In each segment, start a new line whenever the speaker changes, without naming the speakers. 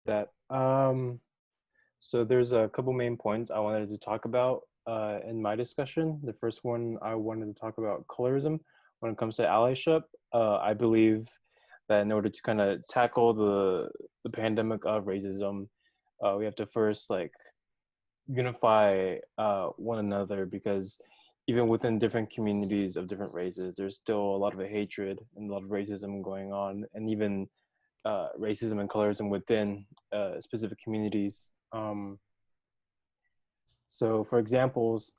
that. So there's a couple main points I wanted to talk about in my discussion. The first one, I wanted to talk about colorism when it comes to allyship. I believe that in order to kind of tackle the pandemic of racism, we have to first like unify one another, because even within different communities of different races, there's still a lot of hatred and a lot of racism going on, and even racism and colorism within specific communities. So for examples,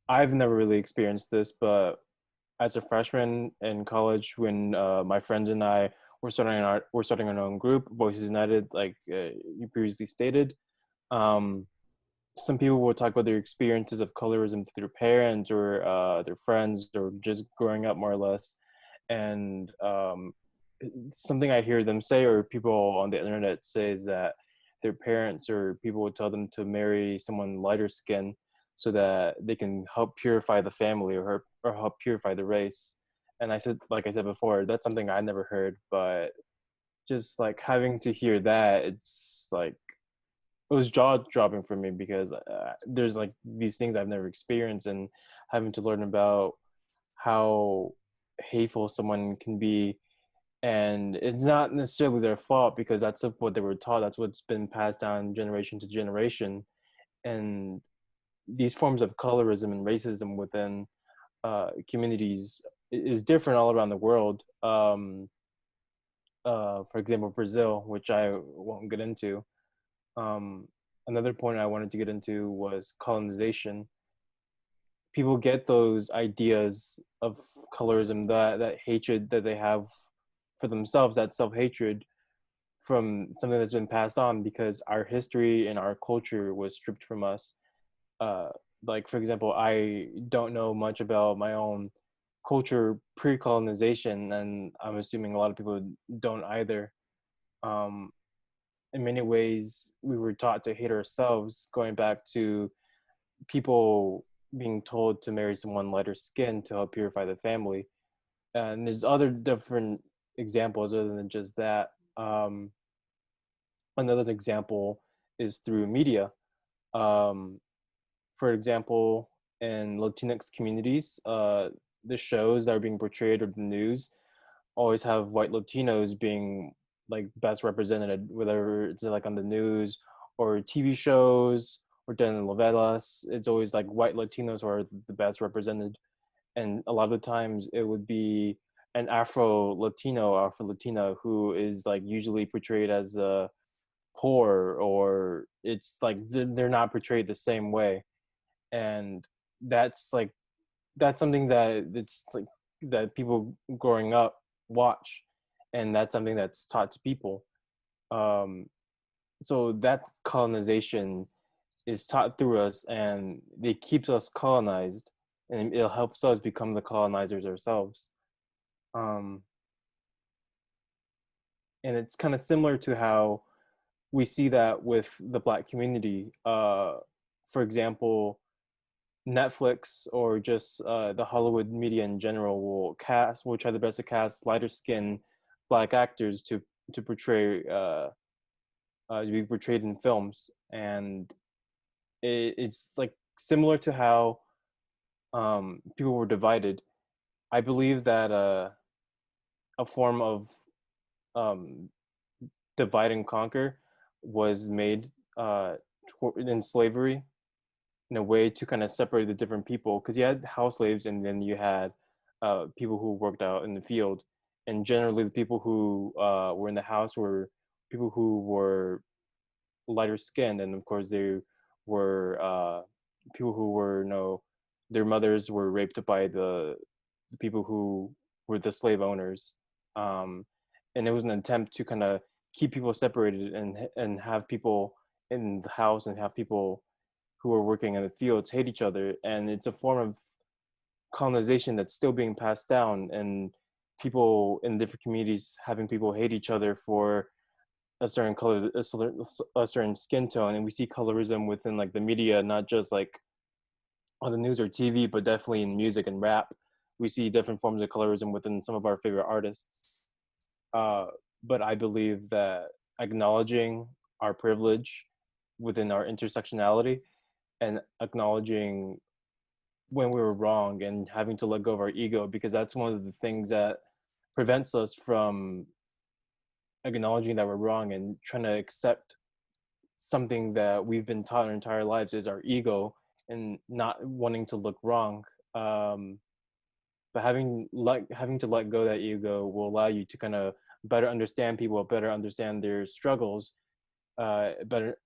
I've never really experienced this, but as a freshman in college, when my friends and I were starting our own group, Voices United, like you previously stated. Um, some people will talk about their experiences of colorism through their parents or their friends, or just growing up more or less. And something I hear them say, or people on the internet say, is that their parents or people would tell them to marry someone lighter skin so that they can help purify the family, or help purify the race. And I said, like I said before, that's something I never heard, but just like having to hear that, it's like it was jaw dropping for me, because there's like these things I've never experienced, and having to learn about how hateful someone can be. And it's not necessarily their fault, because that's what they were taught. That's what's been passed down generation to generation. And these forms of colorism and racism within communities is different all around the world. For example, Brazil, which I won't get into. Um, Another point I wanted to get into was colonization. People get those ideas of colorism, that hatred that they have for themselves, that self-hatred, from something that's been passed on, because our history and our culture was stripped from us. Uh, like, for example, I don't know much about my own culture pre-colonization, and I'm assuming a lot of people don't either. Um, in many ways, we were taught to hate ourselves, going back to people being told to marry someone lighter skinned to help purify the family. And there's other different examples other than just that. Another example is through media. Um, for example, in Latinx communities, the shows that are being portrayed or the news always have white Latinos being like best represented, whether it's like on the news or TV shows or telenovelas. It's always like white Latinos who are the best represented, and a lot of the times it would be an Afro Latina who is like usually portrayed as poor, or it's like they're not portrayed the same way. And that's like that's something that it's like that people growing up watch, and that's something that's taught to people. um so that colonization is taught through us, and it keeps us colonized, and it helps us become the colonizers ourselves. um and it's kind of similar to how we see that with the Black community. For example, Netflix, or just the Hollywood media in general, will try their best to cast lighter skinned Black actors to be portrayed in films. And it's like similar to how people were divided. I believe that a form of um, divide and conquer was made in slavery, in a way to kind of separate the different people, because you had house slaves, and then you had people who worked out in the field. And generally the people who were in the house were people who were lighter skinned, and of course they were people who were no their mothers were raped by the people who were the slave owners. um, and it was an attempt to kind of keep people separated, and have people in the house and have people who are working in the fields hate each other. And it's a form of colonization that's still being passed down, and people in different communities having people hate each other for a certain color, a certain skin tone. And we see colorism within like the media, not just like on the news or TV, but definitely in music and rap. We see different forms of colorism within some of our favorite artists. uh, but I believe that acknowledging our privilege within our intersectionality and acknowledging when we were wrong and having to let go of our ego, because that's one of the things that prevents us from acknowledging that we're wrong and trying to accept something that we've been taught our entire lives is our ego and not wanting to look wrong. But having to let go of that ego will allow you to kind of better understand people, better understand their struggles, to better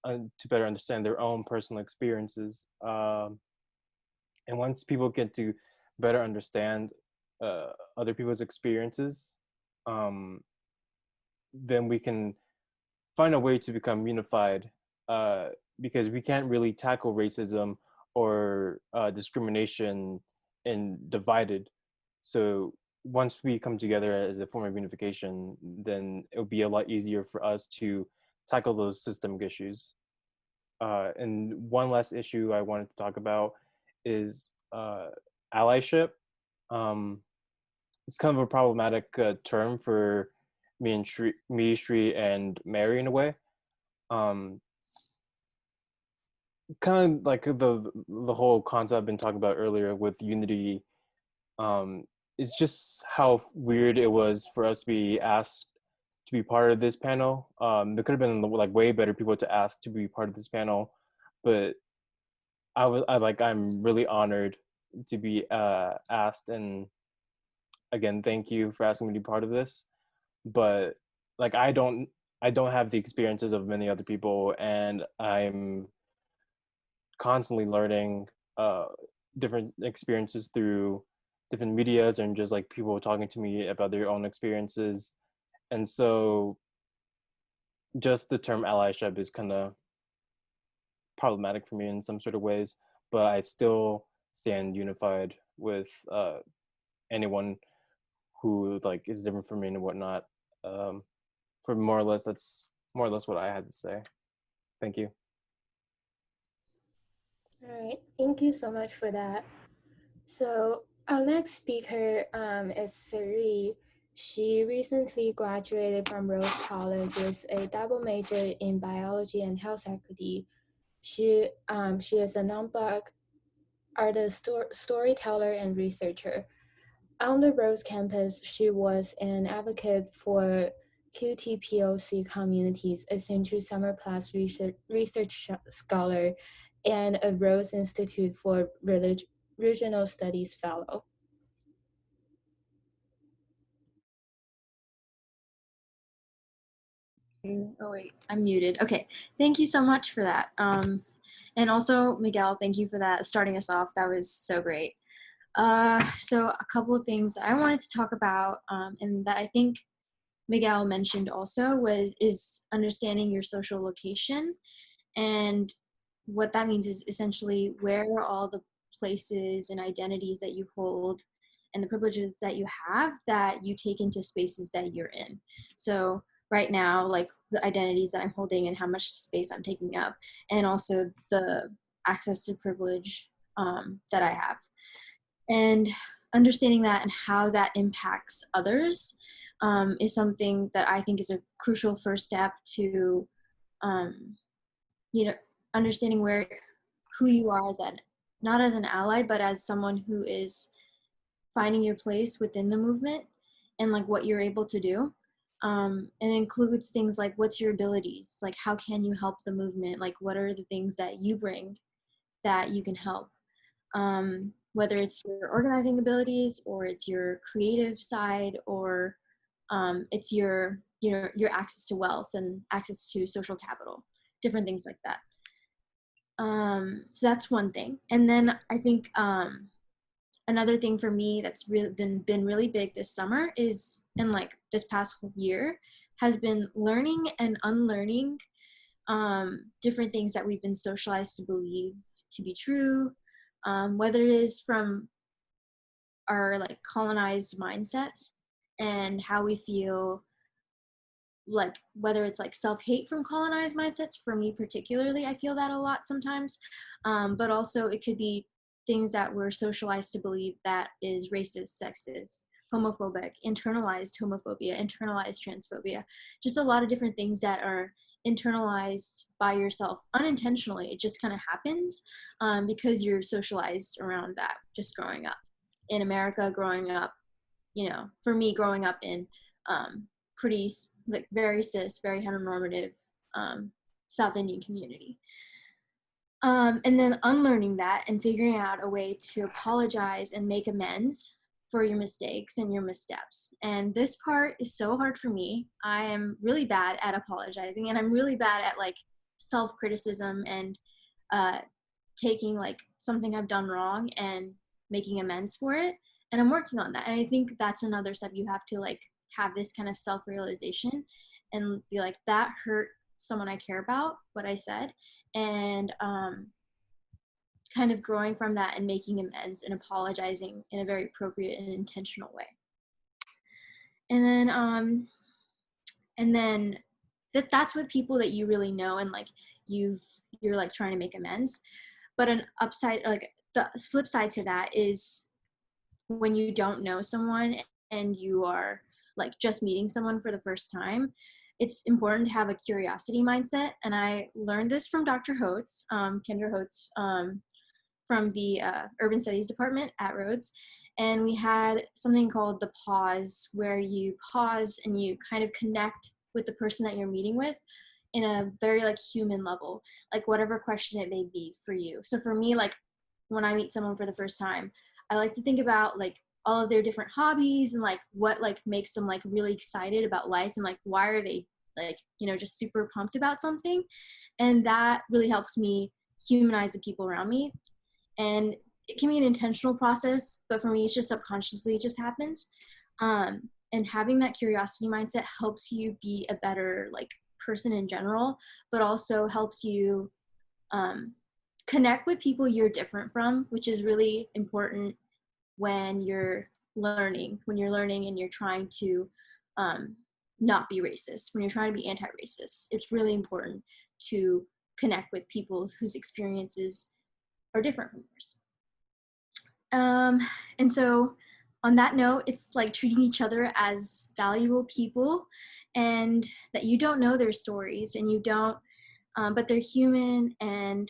understand their own personal experiences. And once people get to better understand other people's experiences, um, then we can find a way to become unified, because we can't really tackle racism or discrimination and divided. So once we come together as a form of unification, then it'll be a lot easier for us to tackle those systemic issues. And one last issue I wanted to talk about is allyship. Um, it's kind of a problematic term for me, Shri, and Mary in a way. Um, Kind of like the whole concept I've been talking about earlier with unity. Um, it's just how weird it was for us to be asked to be part of this panel. There could have been like way better people to ask to be part of this panel, but I'm really honored to be asked, and again, thank you for asking me to be part of this. But like I don't have the experiences of many other people, and I'm constantly learning uh, different experiences through different medias and just like people talking to me about their own experiences. And so just the term allyship is kind of problematic for me in some sort of ways, but I still stand unified with anyone who like is different from me and whatnot. Um, for more or less, that's more or less what I had to say. Thank you.
All right, thank you so much for that. So our next speaker is SURJ. She recently graduated from Rhodes College with a double major in biology and health equity. She is a non-Black artist, storyteller, and researcher. On the Rhodes campus, she was an advocate for QTPOC communities, a Century Summer Plus research scholar, and a Rhodes Institute for Regional Studies fellow.
Oh wait, I'm muted. Okay, thank you so much for that. And also, Miguel, thank you for that, starting us off. That was so great. So a couple of things I wanted to talk about, and that I think Miguel mentioned also is understanding your social location. And what that means is essentially where are all the places and identities that you hold and the privileges that you have that you take into spaces that you're in. So right now, like the identities that I'm holding and how much space I'm taking up, and also the access to privilege that I have. And understanding that and how that impacts others is something that I think is a crucial first step to um, understanding who you are as not as an ally, but as someone who is finding your place within the movement and like what you're able to do. And it includes things like what's your abilities, like how can you help the movement, like what are the things that you bring that you can help, whether it's your organizing abilities or it's your creative side or it's your access to wealth and access to social capital, different things like that. So that's one thing. And then I think another thing for me that's been really big this summer is, and like this past year, has been learning and unlearning different things that we've been socialized to believe to be true, whether it is from our like colonized mindsets and how we feel, like whether it's like self-hate from colonized mindsets. For me particularly, I feel that a lot sometimes, but also it could be things that we're socialized to believe that is racist, sexist, homophobic, internalized homophobia, internalized transphobia, just a lot of different things that are internalized by yourself unintentionally. It just kind of happens because you're socialized around that just growing up in America, growing up, you know, for me, growing up in pretty, like, very cis, very heteronormative South Indian community. And then unlearning that and figuring out a way to apologize and make amends for your mistakes and your missteps. And this part is so hard for me. I am really bad at apologizing, and I'm really bad at like self-criticism and taking like something I've done wrong and making amends for it. And I'm working on that. And I think that's another step. You have to like have this kind of self-realization and be like, that hurt someone I care about, what I said. And kind of growing from that and making amends and apologizing in a very appropriate and intentional way. And then that's with people that you really know and like you're like trying to make amends. But an upside, like the flip side to that is when you don't know someone and you are like just meeting someone for the first time, it's important to have a curiosity mindset. And I learned this from Dr. Rhodes, Kendra Rhodes, from the Urban Studies Department at Rhodes. And we had something called the pause, where you pause and you kind of connect with the person that you're meeting with in a very like human level, like whatever question it may be for you. So for me, like when I meet someone for the first time, I like to think about like all of their different hobbies and like what like makes them like really excited about life and like why are they like, you know, just super pumped about something. And that really helps me humanize the people around me. And it can be an intentional process, but for me, it's just subconsciously, it just happens. And having that curiosity mindset helps you be a better like person in general, but also helps you connect with people you're different from, which is really important when you're learning and you're trying to not be racist, when you're trying to be anti-racist. It's really important to connect with people whose experiences are different from yours. And so on that note, it's like treating each other as valuable people and that you don't know their stories and you don't, but they're human and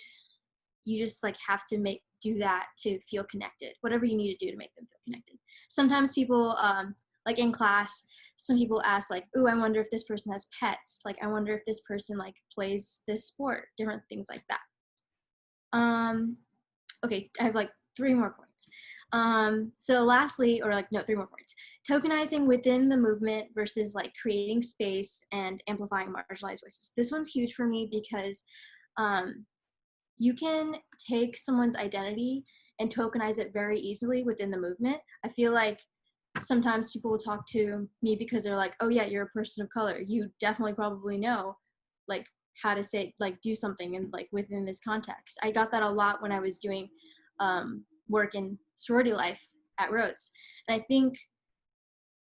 you just like have to do that to feel connected, whatever you need to do to make them feel connected. Sometimes people, like in class, some people ask like, "Ooh, I wonder if this person has pets. Like, I wonder if this person like plays this sport," different things like that. Okay, I have like 3 more points. So lastly, or like, no, 3 more points. Tokenizing within the movement versus like creating space and amplifying marginalized voices. This one's huge for me because you can take someone's identity and tokenize it very easily within the movement. I feel like sometimes people will talk to me because they're like, "Oh yeah, you're a person of color. You definitely probably know like how to say, like do something and like within this context." I got that a lot when I was doing work in sorority life at Rhodes. And I think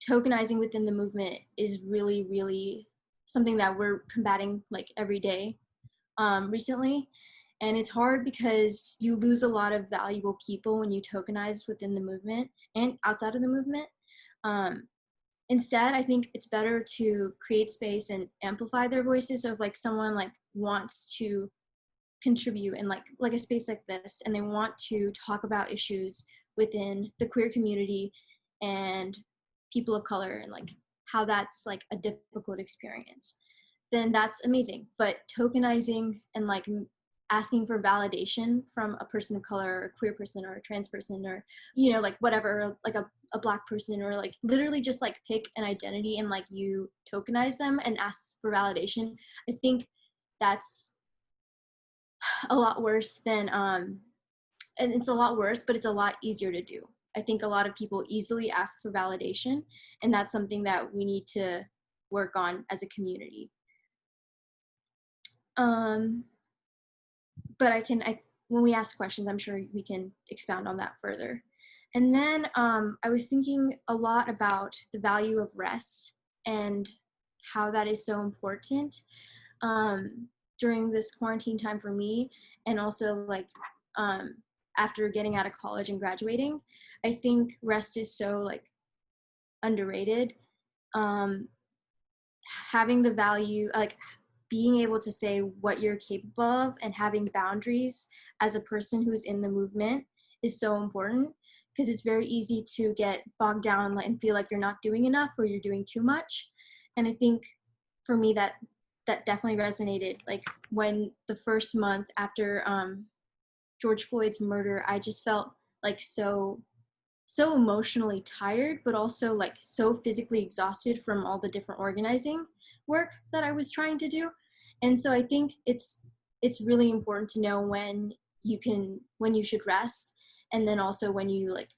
tokenizing within the movement is really, really something that we're combating like every day recently. And it's hard because you lose a lot of valuable people when you tokenize within the movement and outside of the movement. Instead, I think it's better to create space and amplify their voices. So if like someone like wants to contribute in like a space like this and they want to talk about issues within the queer community and people of color and like how that's like a difficult experience, then that's amazing. But tokenizing and like asking for validation from a person of color or a queer person or a trans person or, you know, like whatever, like a Black person, or like literally just like pick an identity and like you tokenize them and ask for validation. I think that's a lot worse than, and it's a lot worse, but it's a lot easier to do. I think a lot of people easily ask for validation, and that's something that we need to work on as a community. But when we ask questions, I'm sure we can expound on that further. And then I was thinking a lot about the value of rest and how that is so important during this quarantine time for me, and also like after getting out of college and graduating. I think rest is so like underrated. Having the value, like being able to say what you're capable of and having boundaries as a person who's in the movement is so important, because it's very easy to get bogged down and feel like you're not doing enough or you're doing too much. And I think for me that definitely resonated. Like when the first month after George Floyd's murder, I just felt like so emotionally tired, but also like so physically exhausted from all the different organizing work that I was trying to do. And so I think it's really important to know when you should rest, and then also when you like,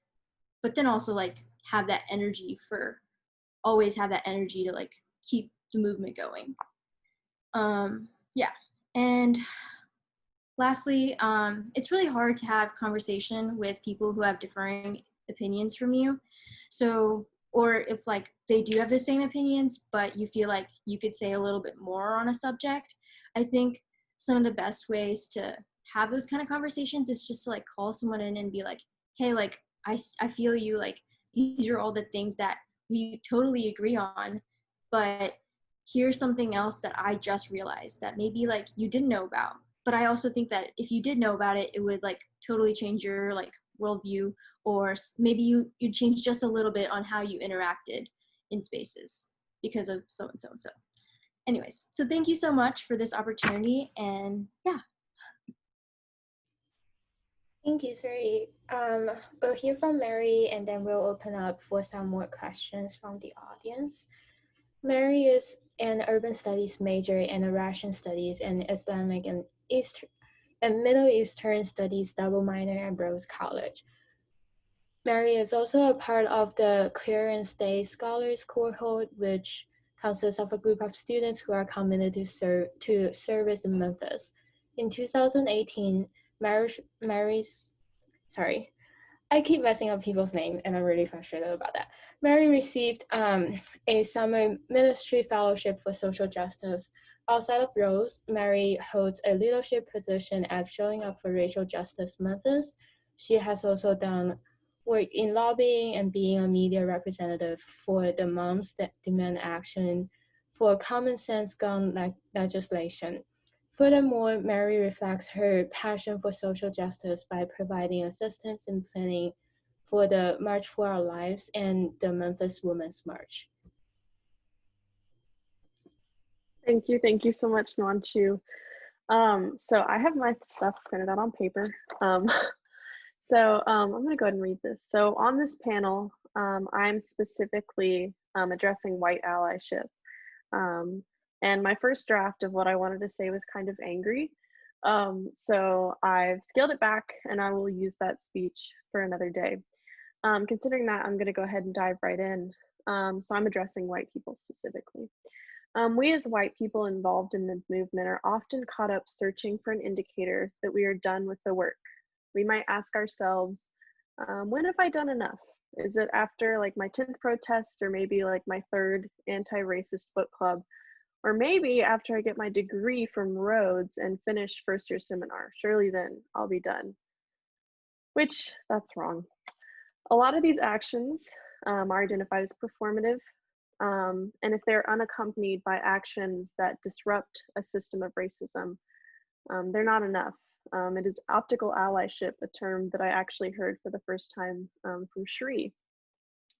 but then also like have that energy always have that energy to like keep the movement going. Yeah. And lastly, it's really hard to have conversation with people who have differing opinions from you. So, or if like they do have the same opinions, but you feel like you could say a little bit more on a subject, I think some of the best ways to have those kind of conversations is just to like call someone in and be like, hey, like I feel you, like these are all the things that we totally agree on, but here's something else that I just realized that maybe like you didn't know about. But I also think that if you did know about it, it would like totally change your like worldview, or maybe you change just a little bit on how you interacted in spaces because of so and so and so. Anyways, so thank you so much for this opportunity, and yeah.
Thank you, Suri. We'll hear from Mary, and then we'll open up for some more questions from the audience. Mary is an urban studies major and a Russian studies and Islamic and Middle Eastern studies double minor at Rhodes College. Mary is also a part of the Clarence Day Scholars cohort, which consists of a group of students who are committed to service in Memphis. In 2018, I keep messing up people's names, and I'm really frustrated about that. Mary received a Summer Ministry Fellowship for Social Justice. Outside of Rhodes, Mary holds a leadership position at Showing Up for Racial Justice Memphis. She has also done work in lobbying and being a media representative for the Moms That Demand Action for Common Sense Gun legislation. Furthermore, Mary reflects her passion for social justice by providing assistance in planning for the March for Our Lives and the Memphis Women's March.
Thank you so much, Nwanchu. So I have my stuff printed out on paper. I'm gonna go ahead and read this. So on this panel, I'm specifically addressing white allyship. And my first draft of what I wanted to say was kind of angry. So I've scaled it back, and I will use that speech for another day. Considering that, I'm going to go ahead and dive right in. So I'm addressing white people specifically. We as white people involved in the movement are often caught up searching for an indicator that we are done with the work. We might ask ourselves, when have I done enough? Is it after like my 10th protest, or maybe like my 3rd anti-racist book club? Or maybe after I get my degree from Rhodes and finish first year seminar, surely then I'll be done. Which, that's wrong. A lot of these actions are identified as performative, and if they're unaccompanied by actions that disrupt a system of racism, they're not enough. It is optical allyship, a term that I actually heard for the first time from Shri.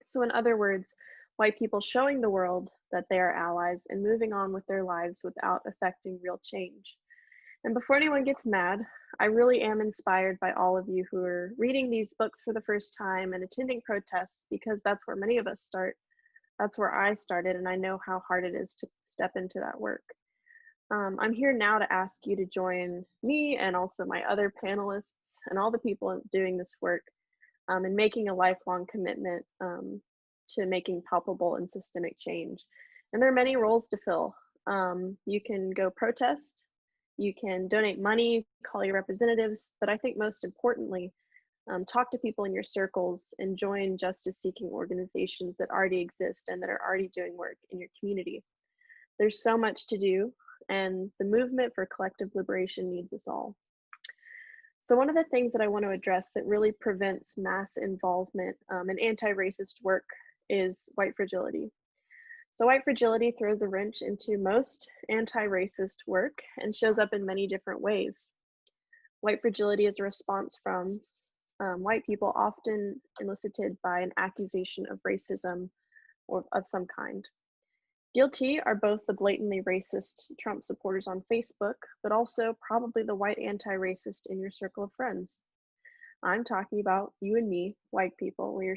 So in other words, white people showing the world that they are allies and moving on with their lives without affecting real change. And before anyone gets mad, I really am inspired by all of you who are reading these books for the first time and attending protests, because that's where many of us start. That's where I started, and I know how hard it is to step into that work. I'm here now to ask you to join me and also my other panelists and all the people doing this work in making a lifelong commitment to making palpable and systemic change. And there are many roles to fill. You can go protest, you can donate money, call your representatives, but I think most importantly, talk to people in your circles and join justice-seeking organizations that already exist and that are already doing work in your community. There's so much to do, and the movement for collective liberation needs us all. So one of the things that I want to address that really prevents mass involvement in anti-racist work is white fragility. So white fragility throws a wrench into most anti-racist work and shows up in many different ways. White fragility is a response from white people, often elicited by an accusation of racism or of some kind. Guilty are both the blatantly racist Trump supporters on Facebook, but also probably the white anti-racist in your circle of friends. I'm talking about you and me, white people. We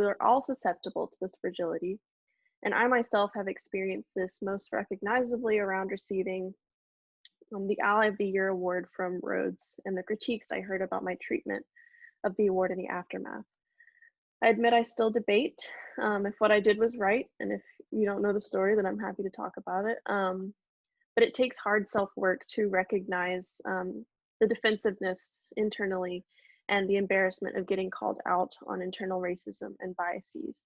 are all susceptible to this fragility. And I myself have experienced this most recognizably around receiving the Ally of the Year award from Rhodes and the critiques I heard about my treatment of the award in the aftermath. I admit I still debate if what I did was right, and if you don't know the story, then I'm happy to talk about it. But it takes hard self-work to recognize the defensiveness internally and the embarrassment of getting called out on internal racism and biases.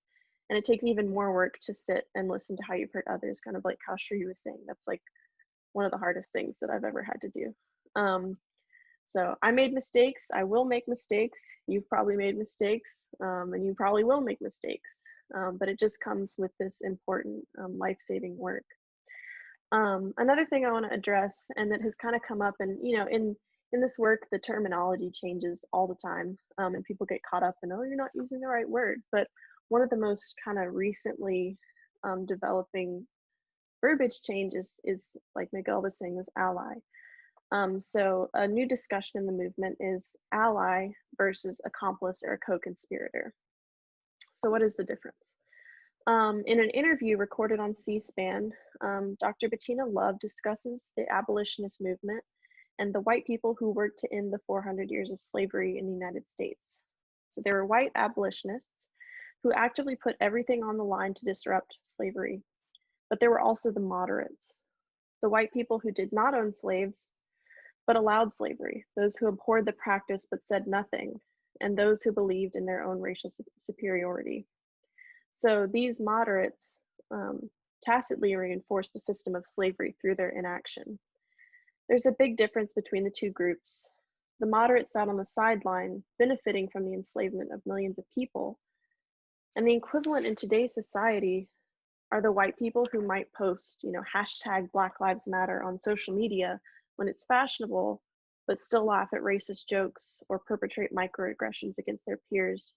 And it takes even more work to sit and listen to how you've hurt others, kind of like how Shri was saying. That's like one of the hardest things that I've ever had to do. So I made mistakes. I will make mistakes. You've probably made mistakes, and you probably will make mistakes. But it just comes with this important life-saving work. Another thing I want to address, and that has kind of come up, and in this work, the terminology changes all the time, and people get caught up in, oh, you're not using the right word. But one of the most kind of recently developing verbiage changes is, like Miguel was saying, is ally. So a new discussion in the movement is ally versus accomplice or a co-conspirator. So what is the difference? In an interview recorded on C-SPAN, Dr. Bettina Love discusses the abolitionist movement and the white people who worked to end the 400 years of slavery in the United States. So there were white abolitionists who actively put everything on the line to disrupt slavery. But there were also the moderates, the white people who did not own slaves, but allowed slavery, those who abhorred the practice but said nothing, and those who believed in their own racial superiority. So these moderates tacitly reinforced the system of slavery through their inaction. There's a big difference between the two groups. The moderates sat on the sideline, benefiting from the enslavement of millions of people, and the equivalent in today's society are the white people who might post, hashtag Black Lives Matter on social media when it's fashionable, but still laugh at racist jokes or perpetrate microaggressions against their peers.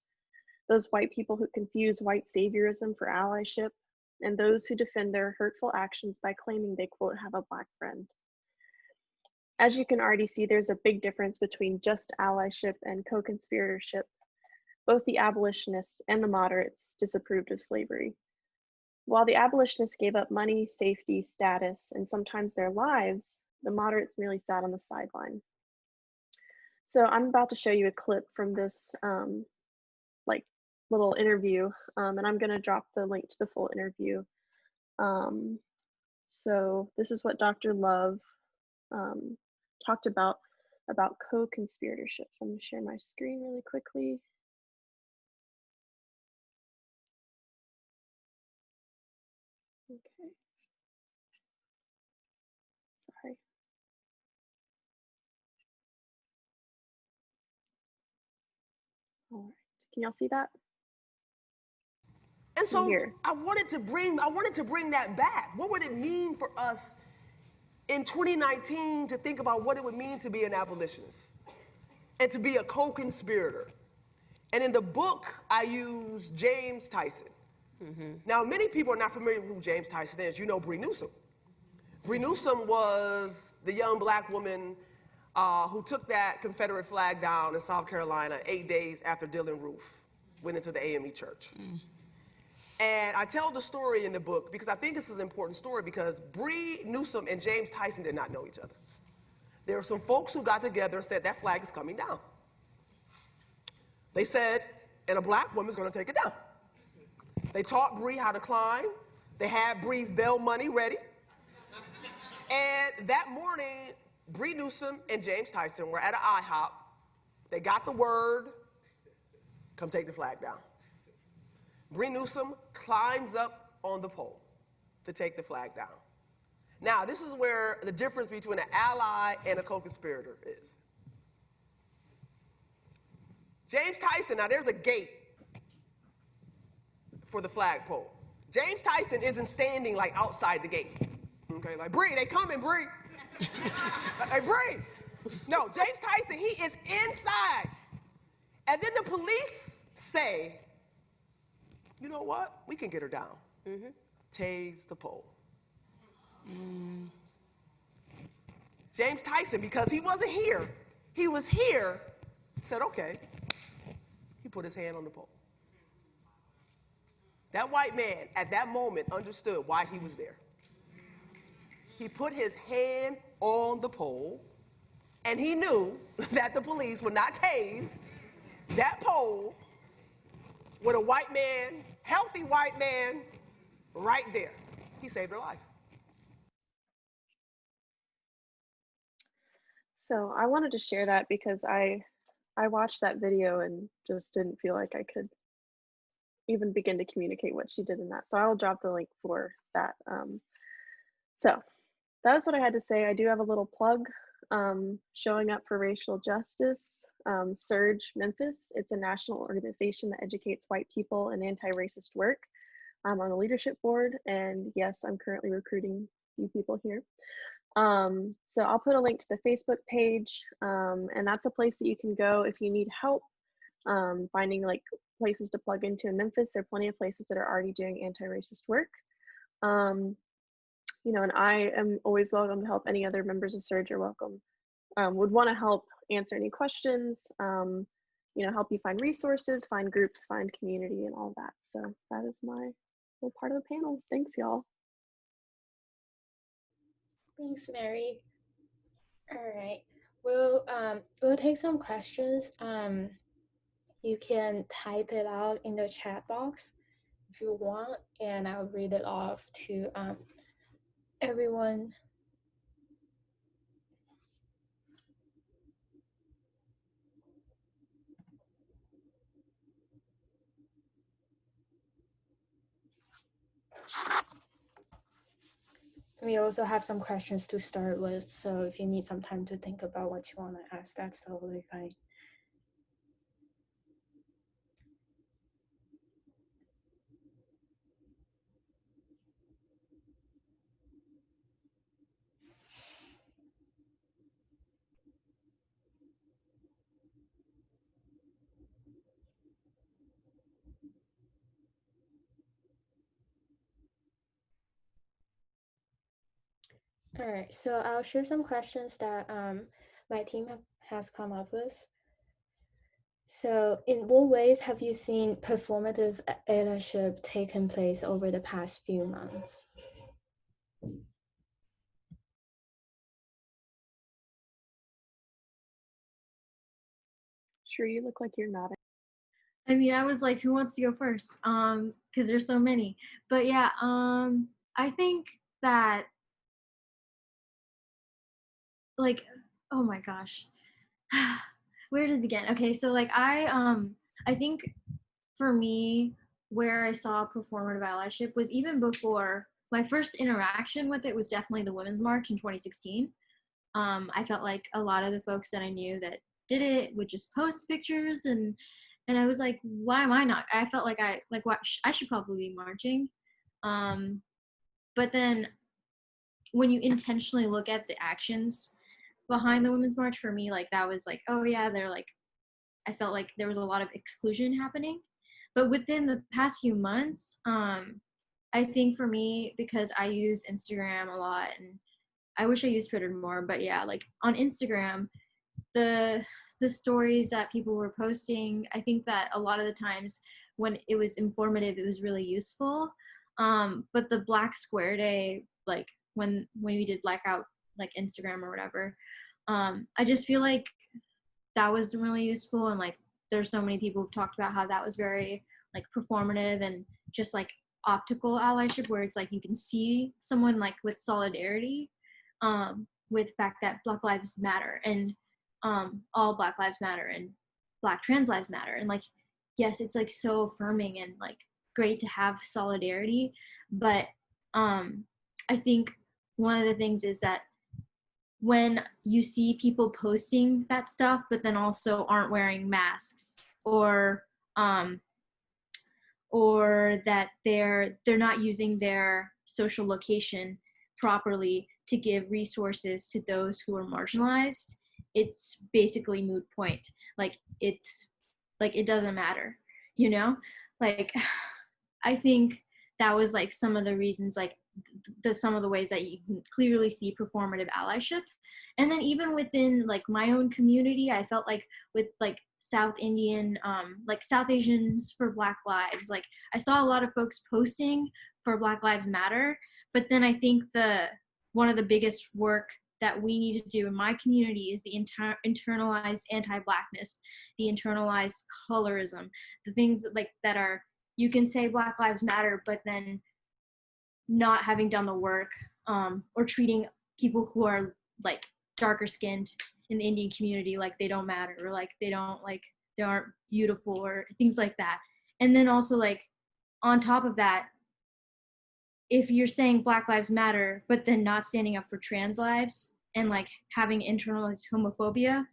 Those white people who confuse white saviorism for allyship, and those who defend their hurtful actions by claiming they, quote, have a Black friend. As you can already see, there's a big difference between just allyship and co-conspiratorship. Both the abolitionists and the moderates disapproved of slavery. While the abolitionists gave up money, safety, status, and sometimes their lives, the moderates merely sat on the sideline. So I'm about to show you a clip from this little interview, and I'm going to drop the link to the full interview. So this is what Dr. Love talked about co-conspiratorship. So I'm going to share my screen really quickly. Okay. Sorry. All right. Can y'all see that?
And so
Here.
I wanted to bring that back. What would it mean for us in 2019 to think about what it would mean to be an abolitionist and to be a co-conspirator? And in the book, I use James Tyson. Now, many people are not familiar with who James Tyson is. You know Bree Newsom. Bree Newsom was the young Black woman who took that Confederate flag down in South Carolina 8 days after Dylann Roof went into the AME church. And I tell the story in the book because I think this is an important story, because Bree Newsom and James Tyson did not know each other. There were some folks who got together and said, that flag is coming down. They said, and a Black woman's gonna take it down. They taught Bree how to climb. They had Bree's bail money ready. And that morning, Bree Newsom and James Tyson were at an IHOP. They got the word, come take the flag down. Bree Newsom climbs up on the pole to take the flag down. Now, this is where the difference between an ally and a co-conspirator is. James Tyson, now there's a gate for the flagpole. James Tyson isn't standing like outside the gate. Okay, like, Bree, they coming, Bree. Hey, Bree. No, James Tyson, he is inside. And then the police say, you know what? We can get her down. Tase the pole. James Tyson, because he wasn't here, he was here, said, okay. He put his hand on the pole. That white man, at that moment, understood why he was there. He put his hand on the pole, and he knew that the police would not tase that pole with a white man, healthy white man, right there. He saved her life.
So I wanted to share that because I watched that video and just didn't feel like I could even begin to communicate what she did in that. So I'll drop the link for that. So that was what I had to say. I do have a little plug showing up for racial justice. SURJ Memphis. It's a national organization that educates white people in anti-racist work. I'm on the leadership board, and yes, I'm currently recruiting a few people here. So I'll put a link to the Facebook page, and that's a place that you can go if you need help finding like places to plug into in Memphis. There are plenty of places that are already doing anti-racist work. You know, and I am always welcome to help. Any other members of SURJ are welcome. Would want to help answer any questions, you know, help you find resources, find groups, find community, and all that. So that is my little part of the panel. Thanks, y'all.
Thanks, Mary. All right, we'll take some questions. You can type it out in the chat box if you want, and I'll read it off to everyone. We also have some questions to start with, so if you need some time to think about what you want to ask, that's totally fine. All right, so I'll share some questions that my team has come up with. So in what ways have you seen performative allyship taken place over the past few months?
Sure, you look like you're nodding.
I mean, I was like, who wants to go first? Because there's so many. But yeah, I think that, like, oh my gosh, where to begin? Okay, so like I think for me, where I saw performative allyship was even before my first interaction with it was definitely the Women's March in 2016. I felt like a lot of the folks that I knew that did it would just post pictures, and I was like, why am I not? I felt like I should probably be marching. But then when you intentionally look at the actions behind the Women's March, for me, like that was like, oh yeah, they're like, I felt like there was a lot of exclusion happening. But within the past few months, I think for me, because I use Instagram a lot, and I wish I used Twitter more, but yeah, like on Instagram, the stories that people were posting, I think that a lot of the times when it was informative, it was really useful. But the Black Square Day, like when we did blackout, like Instagram or whatever, I just feel like that was really useful. And like, there's so many people who've talked about how that was very like performative and just like optical allyship, where it's like you can see someone like with solidarity with the fact that Black Lives Matter, and all Black Lives Matter, and Black trans lives matter. And like, yes, it's like so affirming and like great to have solidarity. But I think one of the things is that when you see people posting that stuff, but then also aren't wearing masks, or or that they're not using their social location properly to give resources to those who are marginalized, it's basically moot point. Like it doesn't matter, you know? Like I think that was like some of the reasons, like some of the ways that you can clearly see performative allyship. And then even within like my own community, I felt like with like South Indian, like South Asians for Black Lives, like I saw a lot of folks posting for Black Lives Matter, but then I think one of the biggest work that we need to do in my community is the internalized anti-Blackness, the internalized colorism, the things that are, you can say Black Lives Matter, but then not having done the work, or treating people who are like darker skinned in the Indian community like they don't matter, or like they aren't beautiful, or things like that. And then also like on top of that, if you're saying Black Lives Matter, but then not standing up for trans lives and like having internalized homophobia,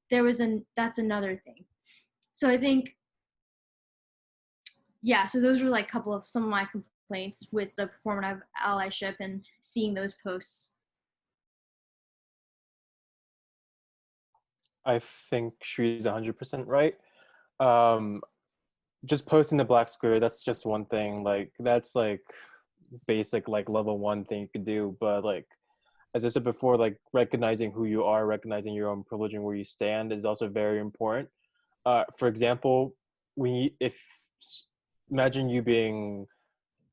that's another thing. So I think, yeah, so those were like some of my complaints with the performative allyship and seeing those posts.
I think she's 100% right. Just posting the black square, that's just one thing. Like that's like basic like level 1 thing you could do. But like as I said before, like recognizing who you are, recognizing your own privilege and where you stand is also very important. For example, if imagine you being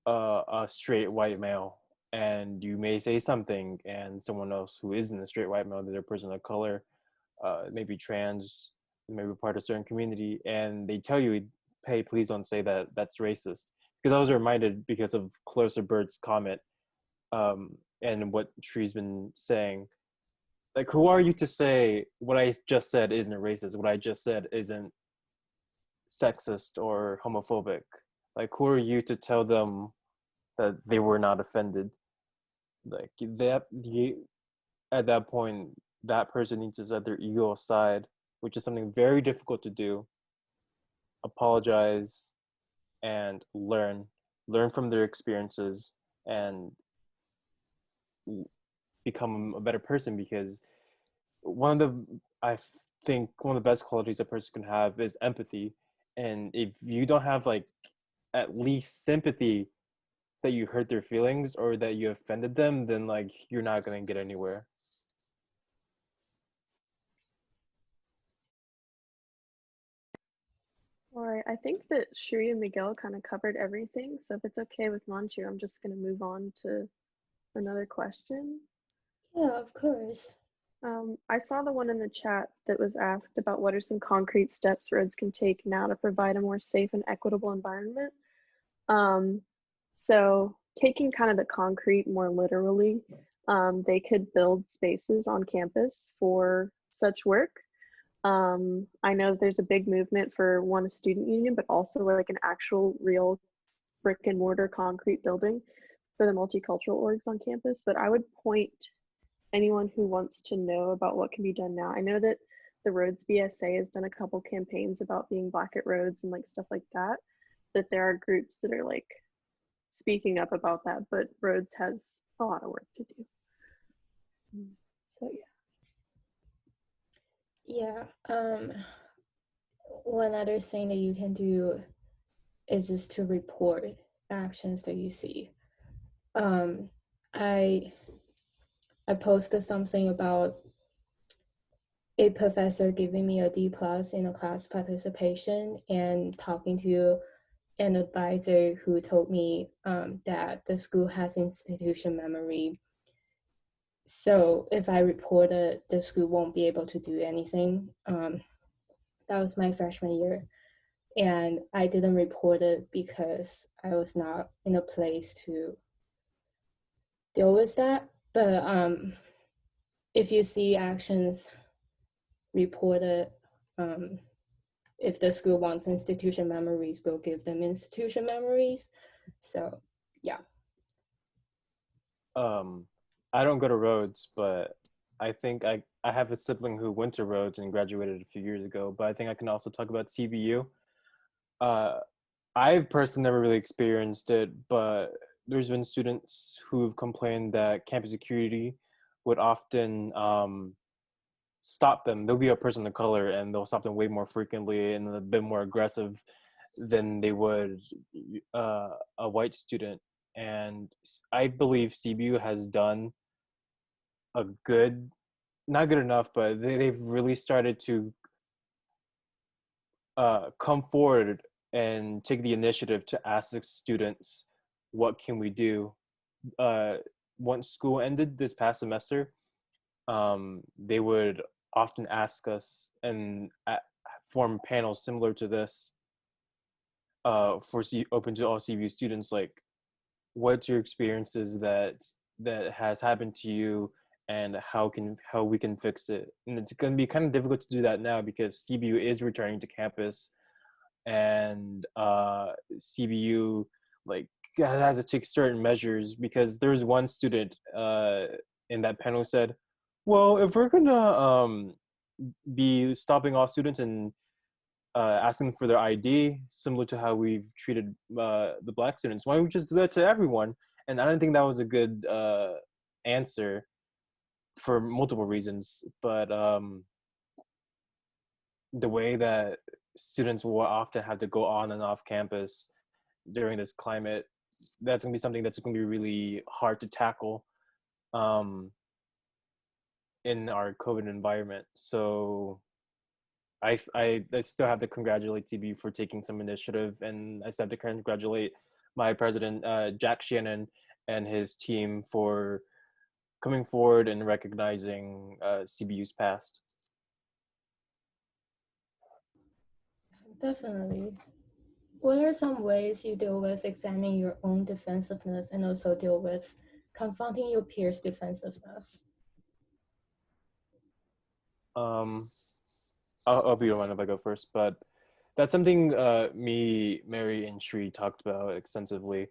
a straight white male, and you may say something, and someone else who isn't a straight white male, they're a person of color, maybe trans, maybe part of a certain community, and they tell you, hey, please don't say that, that's racist. Because I was reminded because of Clarissa Bird's comment, and what Shree's been saying. Like, who are you to say what I just said isn't racist, what I just said isn't sexist or homophobic? Like, who are you to tell them that they were not offended? Like that, at that point, that person needs to set their ego aside, which is something very difficult to do. Apologize and learn from their experiences and become a better person. Because I think one of the best qualities a person can have is empathy. And if you don't have like at least sympathy that you hurt their feelings or that you offended them, then like you're not going to get anywhere.
All right, I think that Shri and Miguel kind of covered everything. So if it's okay with Manchu, I'm just going to move on to another question.
Yeah, of course.
I saw the one in the chat that was asked about what are some concrete steps Rhodes can take now to provide a more safe and equitable environment. So taking kind of the concrete more literally, they could build spaces on campus for such work. I know there's a big movement for a student union, but also like an actual real brick and mortar concrete building for the multicultural orgs on campus. But I would point anyone who wants to know about what can be done now. I know that the Rhodes BSA has done a couple campaigns about being Black at Rhodes and like stuff like that, that there are groups that are like speaking up about that, but Rhodes has a lot of work to do. So
Yeah, one other thing that you can do is just to report actions that you see. I posted something about a professor giving me a D+ in a class participation and talking to an advisor who told me that the school has institution memory. So if I report it, the school won't be able to do anything. That was my freshman year. And I didn't report it because I was not in a place to deal with that. But if you see actions, report it. If the school wants institution memories, we'll give them institution memories. So yeah.
I don't go to Rhodes, but I think I have a sibling who went to Rhodes and graduated a few years ago, but I think I can also talk about CBU. I've personally never really experienced it, but there's been students who've complained that campus security would often stop them. There'll be a person of color and they'll stop them way more frequently and a bit more aggressive than they would a white student. And I believe CBU has done a good, not good enough, but they've really started to come forward and take the initiative to ask the students, what can we do? Uh, Once school ended this past semester, they would often ask us and form panels similar to this open to all CVU students, like what's your experiences that has happened to you and how we can fix it. And it's going to be kind of difficult to do that now because CBU is returning to campus, and CBU like has to take certain measures, because there was one student in that panel who said, well, if we're gonna be stopping all students and asking for their ID, similar to how we've treated the Black students, why don't we just do that to everyone? And I don't think that was a good answer for multiple reasons. But the way that students will often have to go on and off campus during this climate, that's going to be something that's going to be really hard to tackle in our COVID environment. So I still have to congratulate TB for taking some initiative, and I still have to congratulate my president, Jack Shannon, and his team for coming forward and recognizing CBU's past.
Definitely. What are some ways you deal with examining your own defensiveness and also deal with confronting your peers' defensiveness?
I'll be the one if I go first, but that's something me, Mary, and Sri talked about extensively.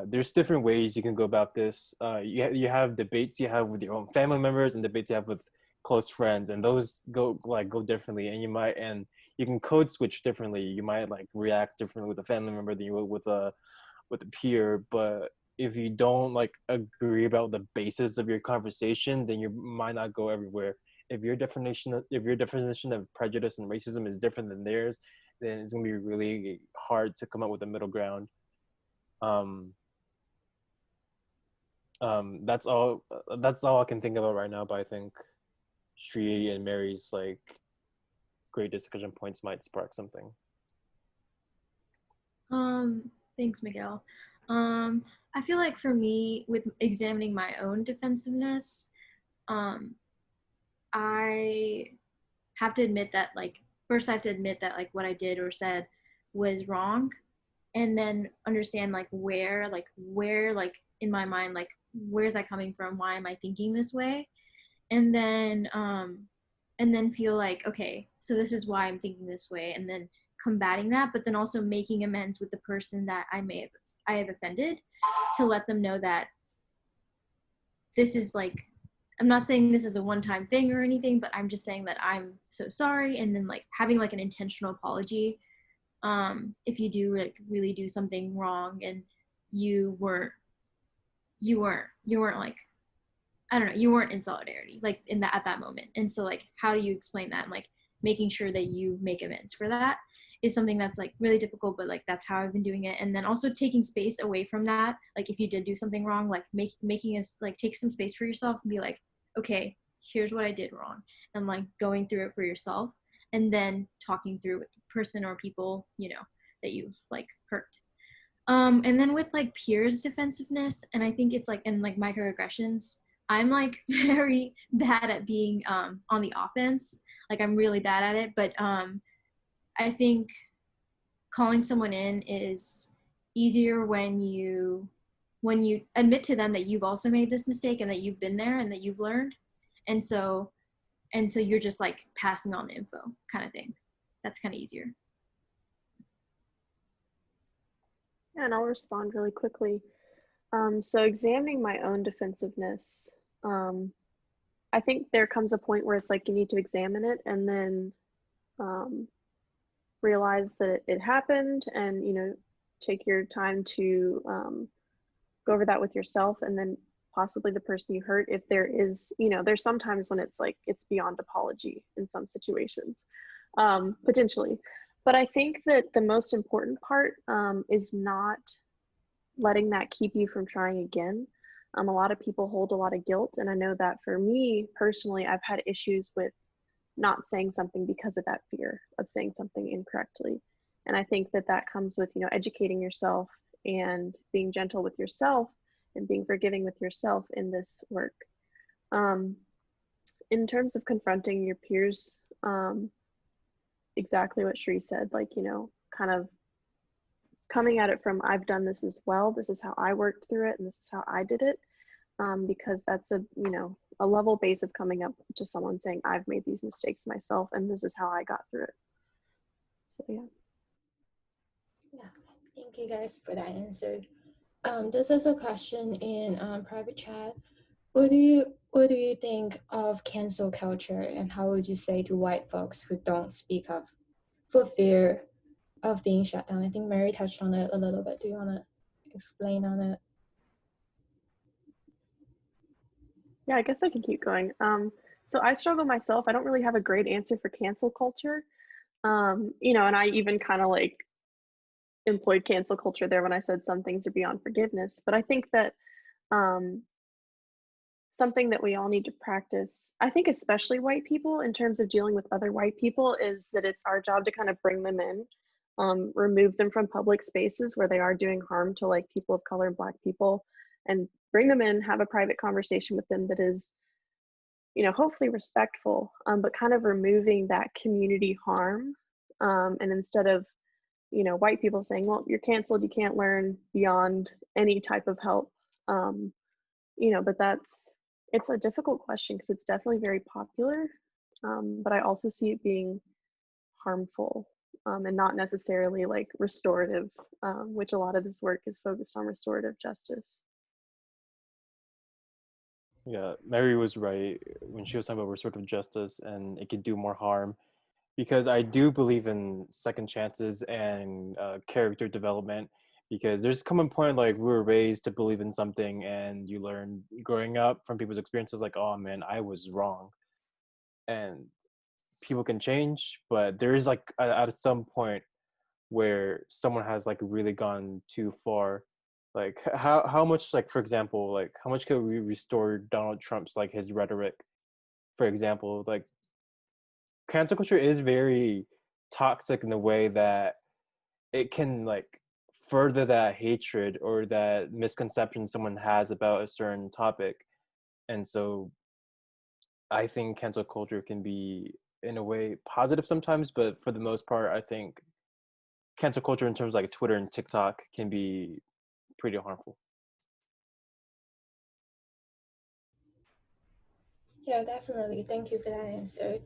There's different ways you can go about this. You have debates you have with your own family members and debates you have with close friends, and those go differently. And you can code switch differently. You might like react differently with a family member than you would with a peer. But if you don't like agree about the basis of your conversation, then you might not go everywhere. If your definition of prejudice and racism is different than theirs, then it's gonna be really hard to come up with a middle ground. That's all I can think about right now, but I think Shri and Mary's like great discussion points might spark something.
Thanks, Miguel. I feel like for me, with examining my own defensiveness, I have to admit that first I have to admit that what I did or said was wrong, and then understand where in my mind, where's that coming from? Why am I thinking this way? And then feel like, okay, so this is why I'm thinking this way, and then combating that, but then also making amends with the person that I have offended, to let them know that this is I'm not saying this is a one-time thing or anything, but I'm just saying that I'm so sorry, and then having an intentional apology if you do really do something wrong and you weren't I don't know, you weren't in solidarity at that moment. And so how do you explain that? And making sure that you make amends for that is something that's really difficult, but that's how I've been doing it. And then also taking space away from that, if you did do something wrong, making us take some space for yourself and be okay, here's what I did wrong, and going through it for yourself, and then talking through with the person or people that you've hurt. And then with peers defensiveness, and I think it's in microaggressions, I'm very bad at being on the offense. I'm really bad at it, but I think calling someone in is easier when you admit to them that you've also made this mistake and that you've been there and that you've learned. And so you're just passing on the info kind of thing. That's kind of easier.
Yeah, and I'll respond really quickly. So examining my own defensiveness, I think there comes a point where it's you need to examine it and then realize that it happened, and take your time to go over that with yourself, and then possibly the person you hurt, if there is, there's sometimes when it's like it's beyond apology in some situations, potentially. But I think that the most important part is not letting that keep you from trying again. A lot of people hold a lot of guilt, and I know that for me personally, I've had issues with not saying something because of that fear of saying something incorrectly. And I think that that comes with, educating yourself and being gentle with yourself and being forgiving with yourself in this work. In terms of confronting your peers, exactly what Shree said, like, kind of coming at it from, I've done this as well, this is how I worked through it, and this is how I did it, because that's a level base of coming up to someone saying, I've made these mistakes myself, and this is how I got through it. So yeah.
Yeah, thank you guys for that answer. This is a question in private chat. What do you think of cancel culture, and how would you say to white folks who don't speak up for fear of being shut down? I think Mary touched on it a little bit. Do you want to explain on it?
Yeah, I guess I can keep going. So I struggle myself. I don't really have a great answer for cancel culture. And I even kind of like employed cancel culture there when I said some things are beyond forgiveness. But I think that something that we all need to practice, I think especially white people, in terms of dealing with other white people, is that it's our job to kind of bring them in, remove them from public spaces where they are doing harm to like people of color and Black people, and bring them in, have a private conversation with them that is, hopefully respectful, but kind of removing that community harm. And instead of, white people saying, well, you're canceled, you can't learn beyond any type of help. But it's a difficult question because it's definitely very popular. But I also see it being harmful, and not necessarily like restorative, which a lot of this work is focused on restorative justice.
Yeah, Mary was right when she was talking about restorative justice, and it could do more harm, because I do believe in second chances and character development, because there's come a point like we were raised to believe in something, and you learn growing up from people's experiences like, oh man, I was wrong. And people can change, but there is like at some point where someone has like really gone too far. Like how much, like for example, like how much could we restore Donald Trump's like his rhetoric, for example? Like cancel culture is very toxic in the way that it can like further that hatred or that misconception someone has about a certain topic. And so I think cancel culture can be in a way positive sometimes, but for the most part, I think cancel culture in terms of like Twitter and TikTok can be pretty harmful.
Yeah, definitely. Thank you for that answer.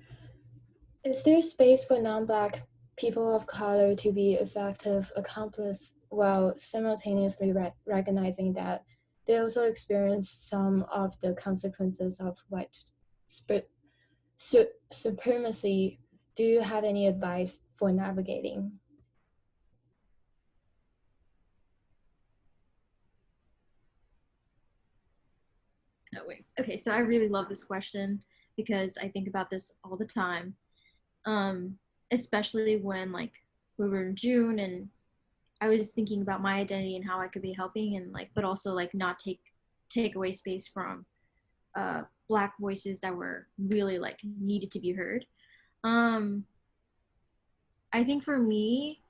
Is there space for non-Black people of color to be effective accomplices while simultaneously recognizing that they also experience some of the consequences of white supremacy? Do you have any advice for navigating?
Oh, wait. Okay, so I really love this question because I think about this all the time, especially when like we were in June and I was thinking about my identity and how I could be helping, and like, but also like not take away space from Black voices that were really like needed to be heard. I think for me,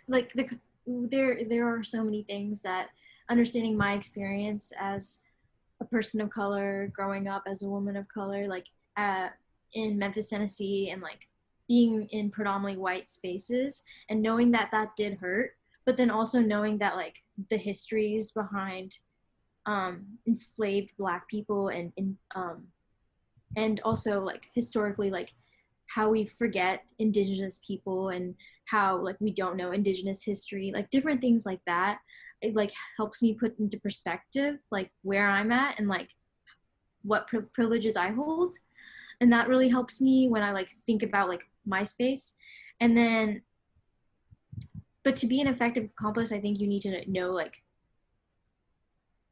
like there are so many things that understanding my experience as a person of color, growing up as a woman of color, like in Memphis, Tennessee, and like being in predominantly white spaces, and knowing that that did hurt, but then also knowing that like the histories behind enslaved Black people and also like historically like how we forget Indigenous people and how like we don't know Indigenous history, like different things like that. It like helps me put into perspective like where I'm at and like what privileges I hold, and that really helps me when I like think about like my space. And then, but to be an effective accomplice, I think you need to know, like,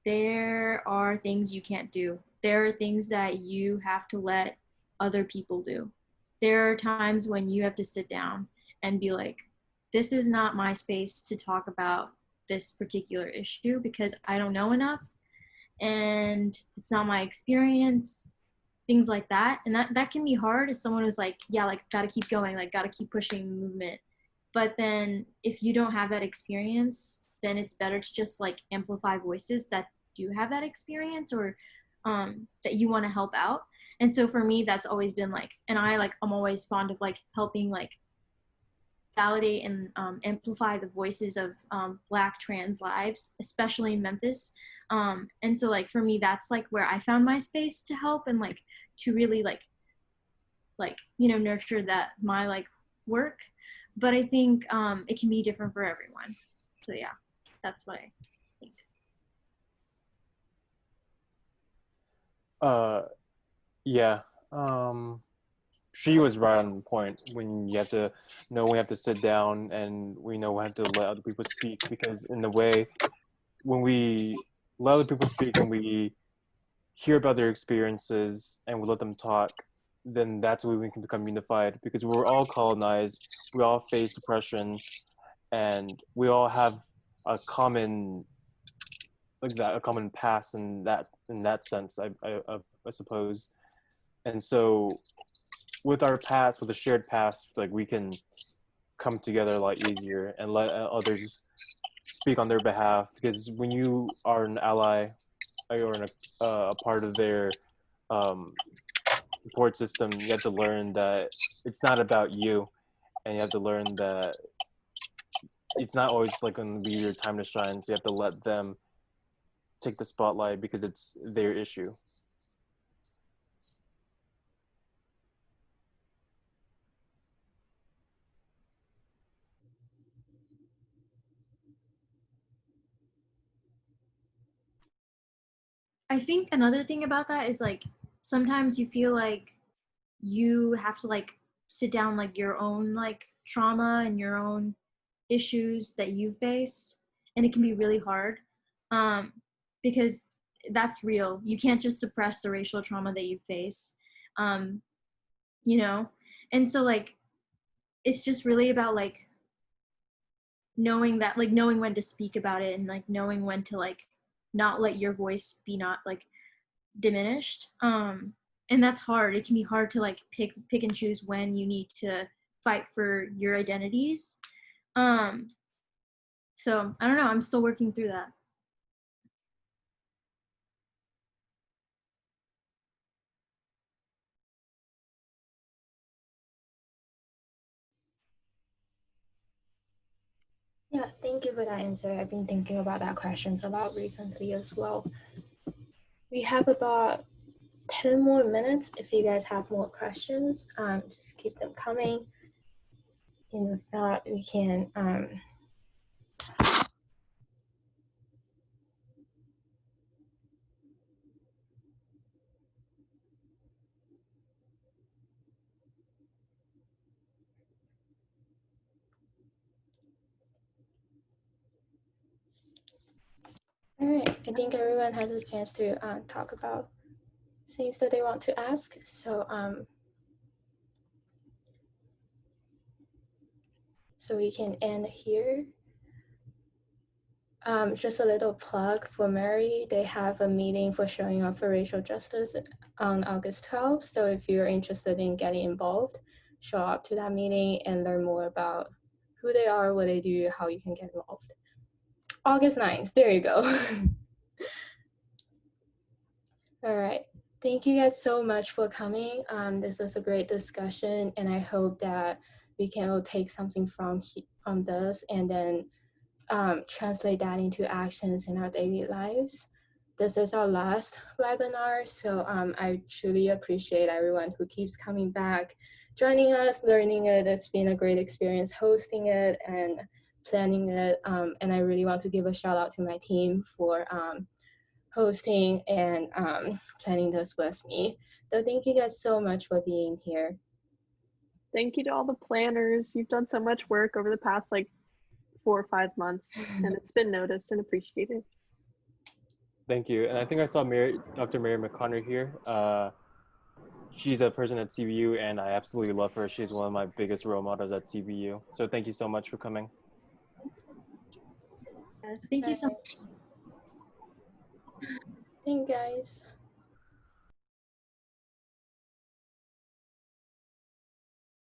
there are things you can't do. There are things that you have to let other people do. There are times when you have to sit down and be like, this is not my space to talk about this particular issue because I don't know enough and it's not my experience, things like that. And that can be hard as someone who's like, yeah, like, gotta keep going, like, gotta keep pushing the movement. But then if you don't have that experience, then it's better to just like amplify voices that do have that experience or that you want to help out. And so for me, that's always been like, and I'm always fond of like helping like validate and amplify the voices of Black trans lives, especially in Memphis. And so like for me, that's like where I found my space to help and like to really like nurture that my like work. But I think it can be different for everyone. So yeah, that's what I think.
Yeah. She was right on point when you have to know we have to sit down and we know we have to let other people speak, because in a way, when we let other people speak and we hear about their experiences and we let them talk, then that's when we can become unified, because we're all colonized, we all face oppression, and we all have a common a common past in that sense, I suppose. And so with our past, with a shared past, like we can come together a lot easier and let others speak on their behalf, because when you are an ally or a part of their support system, you have to learn that it's not about you, and you have to learn that it's not always like going to be your time to shine, so you have to let them take the spotlight because it's their issue.
I think another thing about that is like sometimes you feel like you have to like sit down like your own like trauma and your own issues that you faced, and it can be really hard because that's real. You can't just suppress the racial trauma that you face, um, you know. And so like it's just really about like knowing that, like knowing when to speak about it and like knowing when to like not let your voice be not like diminished. And that's hard. It can be hard to like pick and choose when you need to fight for your identities. So I don't know, I'm still working through that.
Yeah, thank you for that answer. I've been thinking about that questions a lot recently as well. We have about 10 more minutes. If you guys have more questions, just keep them coming. And if not, we can all right, I think everyone has a chance to talk about things that they want to ask. So so we can end here. Just a little plug for Mary. They have a meeting for showing up for racial justice on August 12th. So if you're interested in getting involved, show up to that meeting and learn more about who they are, what they do, how you can get involved. August 9th, there you go. All right. Thank you guys so much for coming. This was a great discussion, and I hope that we can all take something from this and then translate that into actions in our daily lives. This is our last webinar, so I truly appreciate everyone who keeps coming back, joining us, learning it. It's been a great experience hosting it and planning it, and I really want to give a shout out to my team for hosting and planning this with me. So thank you guys so much for being here.
thank you to all the planners. You've done so much work over the past like 4 or 5 months, and it's been noticed and appreciated.
Thank you. And I think I saw Dr. Mary McConnor here. She's a person at CBU, and I absolutely love her. She's one of my biggest role models at CBU. So thank you so much for coming.
Yes, thank you so much.
Thank you, guys.